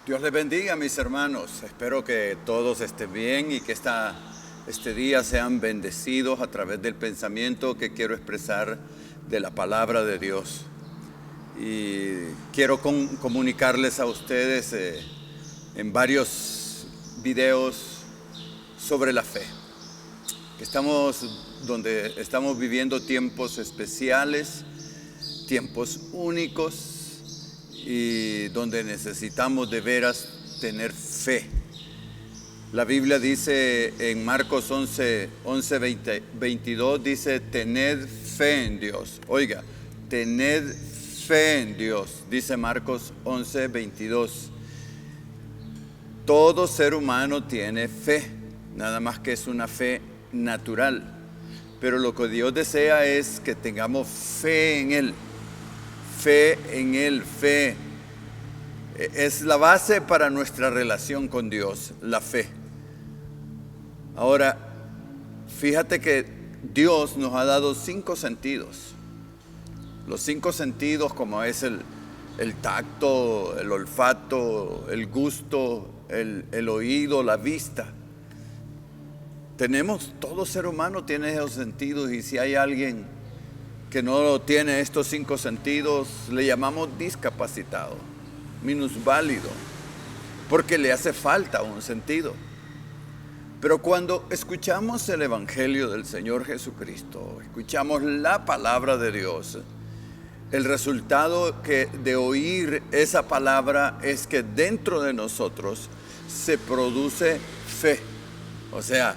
Dios les bendiga, mis hermanos. Espero que todos estén bien y que este día sean bendecidos a través del pensamiento que quiero expresar de la palabra de Dios. Y quiero comunicarles a ustedes en varios videos sobre la fe. Donde estamos viviendo tiempos especiales, tiempos únicos, y donde necesitamos de veras tener fe. La Biblia dice en Marcos 22, dice, tened fe en Dios. Oiga, tened fe en Dios, dice Marcos 11, 22. Todo ser humano tiene fe, nada más que es una fe natural. Pero lo que Dios desea es que tengamos fe en Él. Fe en Él, fe. Es la base para nuestra relación con Dios, la fe. Ahora, fíjate que Dios nos ha dado 5 sentidos. Los 5 sentidos, como es el tacto, el olfato, el gusto, el oído, la vista. Todo ser humano tiene esos sentidos, y si hay alguien que no tiene estos 5 sentidos, le llamamos discapacitado, minusválido, porque le hace falta un sentido. Pero cuando escuchamos el Evangelio del Señor Jesucristo, escuchamos la palabra de Dios, el resultado de oír esa palabra es que dentro de nosotros se produce fe. O sea,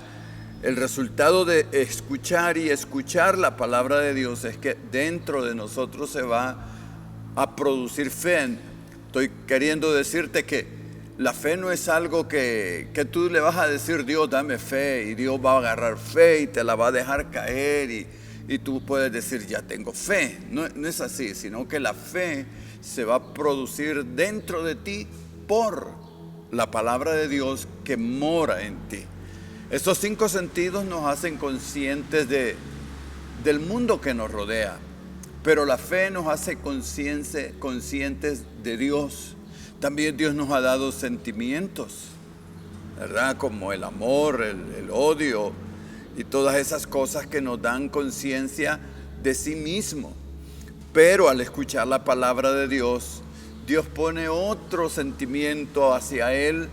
el resultado de escuchar la palabra de Dios es que dentro de nosotros se va a producir fe. Estoy queriendo decirte que la fe no es algo que tú le vas a decir, Dios, dame fe, y Dios va a agarrar fe y te la va a dejar caer y tú puedes decir, ya tengo fe. No es así, sino que la fe se va a producir dentro de ti por la palabra de Dios que mora en ti. Estos 5 sentidos nos hacen conscientes del mundo que nos rodea, pero la fe nos hace conscientes de Dios. También Dios nos ha dado sentimientos, ¿verdad? Como el amor, el odio y todas esas cosas que nos dan conciencia de sí mismo. Pero al escuchar la palabra de Dios, Dios pone otro sentimiento hacia Él,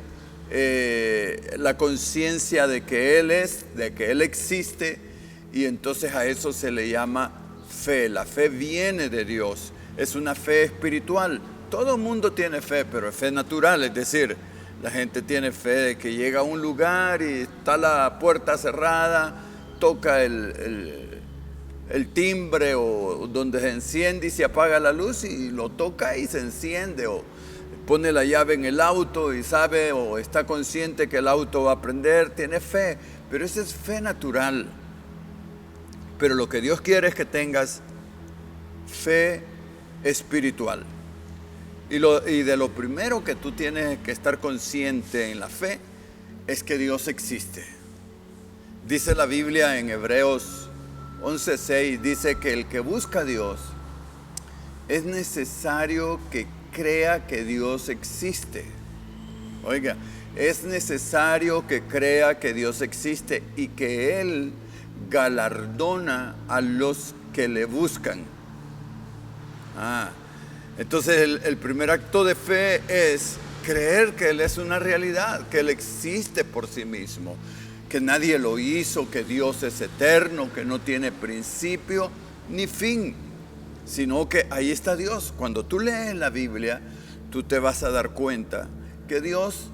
la conciencia de que Él existe, y entonces a eso se le llama fe. La fe viene de Dios, es una fe espiritual. Todo el mundo tiene fe, pero es fe natural, es decir, la gente tiene fe de que llega a un lugar y está la puerta cerrada, toca el timbre o donde se enciende y se apaga la luz y lo toca y se enciende, o pone la llave en el auto y sabe o está consciente que el auto va a prender, tiene fe, pero esa es fe natural. Pero lo que Dios quiere es que tengas fe espiritual. Y de lo primero que tú tienes que estar consciente en la fe es que Dios existe. Dice la Biblia en Hebreos 11:6, dice que el que busca a Dios es necesario que crea que Dios existe. Oiga, es necesario que crea que Dios existe y que Él galardona a los que le buscan. Entonces el primer acto de fe es creer que Él es una realidad, que Él existe por sí mismo, que nadie lo hizo, que Dios es eterno, que no tiene principio ni fin, sino que ahí está Dios. Cuando tú lees la Biblia, tú te vas a dar cuenta que Dios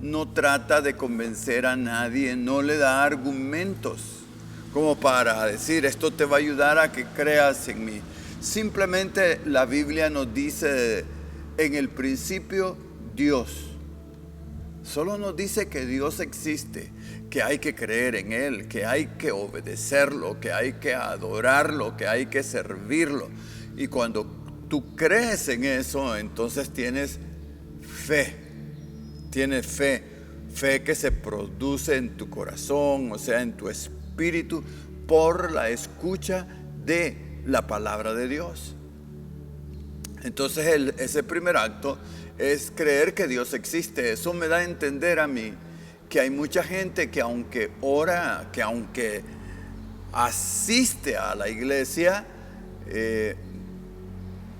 no trata de convencer a nadie, no le da argumentos como para decir, esto te va a ayudar a que creas en mí. Simplemente la Biblia nos dice, en el principio, Dios. Solo nos dice que Dios existe, que hay que creer en Él, que hay que obedecerlo, que hay que adorarlo, que hay que servirlo. Y cuando tú crees en eso, entonces tienes fe. Tienes fe que se produce en tu corazón, o sea, en tu espíritu, por la escucha de la palabra de Dios. Entonces ese primer acto es creer que Dios existe. Eso me da a entender a mí que hay mucha gente que aunque ora, que aunque asiste a la iglesia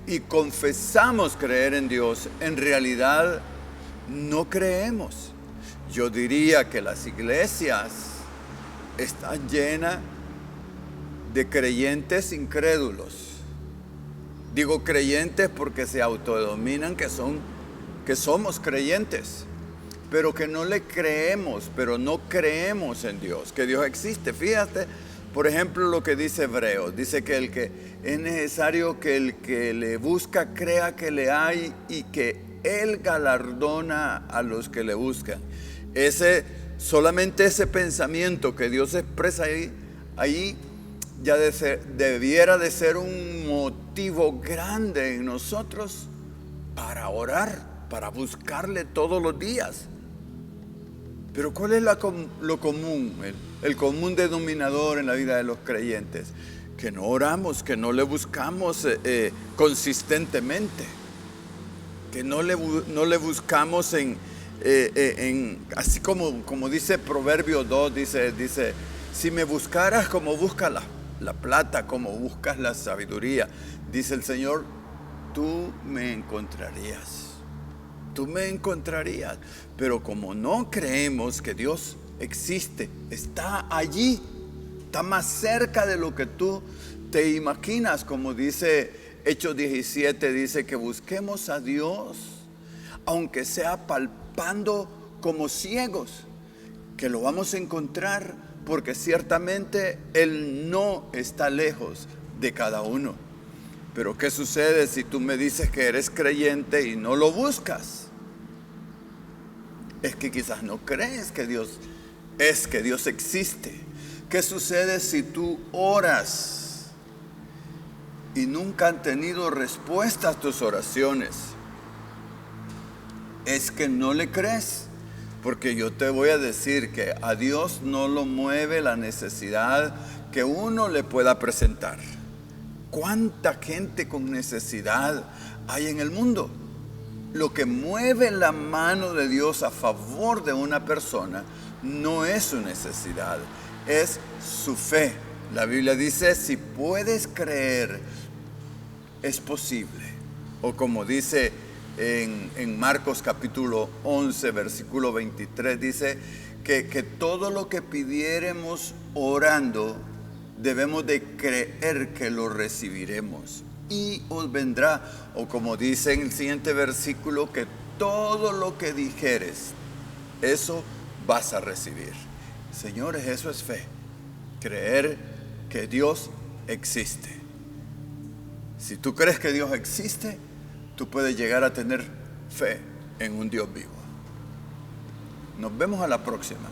y confesamos creer en Dios, en realidad no creemos. Yo diría que las iglesias están llenas de creyentes incrédulos. Digo creyentes porque se autodenominan que somos creyentes, pero que no le creemos, pero no creemos en Dios, que Dios existe. Fíjate, por ejemplo, lo que dice Hebreos. Dice que es necesario que el que le busca crea que le hay y que Él galardona a los que le buscan. Solamente ese pensamiento que Dios expresa ahí ya debiera de ser un motivo grande en nosotros para orar, para buscarle todos los días. Pero ¿cuál es lo común, el común denominador en la vida de los creyentes? Que no oramos, que no le buscamos consistentemente, que no le buscamos así como dice Proverbio 2, dice, si me buscaras como buscas la plata, como buscas la sabiduría, dice el Señor, tú me encontrarías. Pero como no creemos que Dios existe, está allí, está más cerca de lo que tú te imaginas, como dice Hechos 17, dice que busquemos a Dios, aunque sea palpando como ciegos, que lo vamos a encontrar, porque ciertamente Él no está lejos de cada uno. Pero ¿qué sucede si tú me dices que eres creyente y no lo buscas? Es que quizás no crees que Dios existe. ¿Qué sucede si tú oras y nunca han tenido respuesta a tus oraciones? Es que no le crees. Porque yo te voy a decir que a Dios no lo mueve la necesidad que uno le pueda presentar. ¿Cuánta gente con necesidad hay en el mundo? Lo que mueve la mano de Dios a favor de una persona no es su necesidad, es su fe. La Biblia dice, si puedes creer, es posible. O como dice en Marcos capítulo 11, versículo 23, dice que todo lo que pidiéremos orando, debemos de creer que lo recibiremos y os vendrá. O como dice en el siguiente versículo, que todo lo que dijeres, eso vas a recibir. Señores, eso es fe. Creer que Dios existe. Si tú crees que Dios existe, tú puedes llegar a tener fe en un Dios vivo. Nos vemos a la próxima.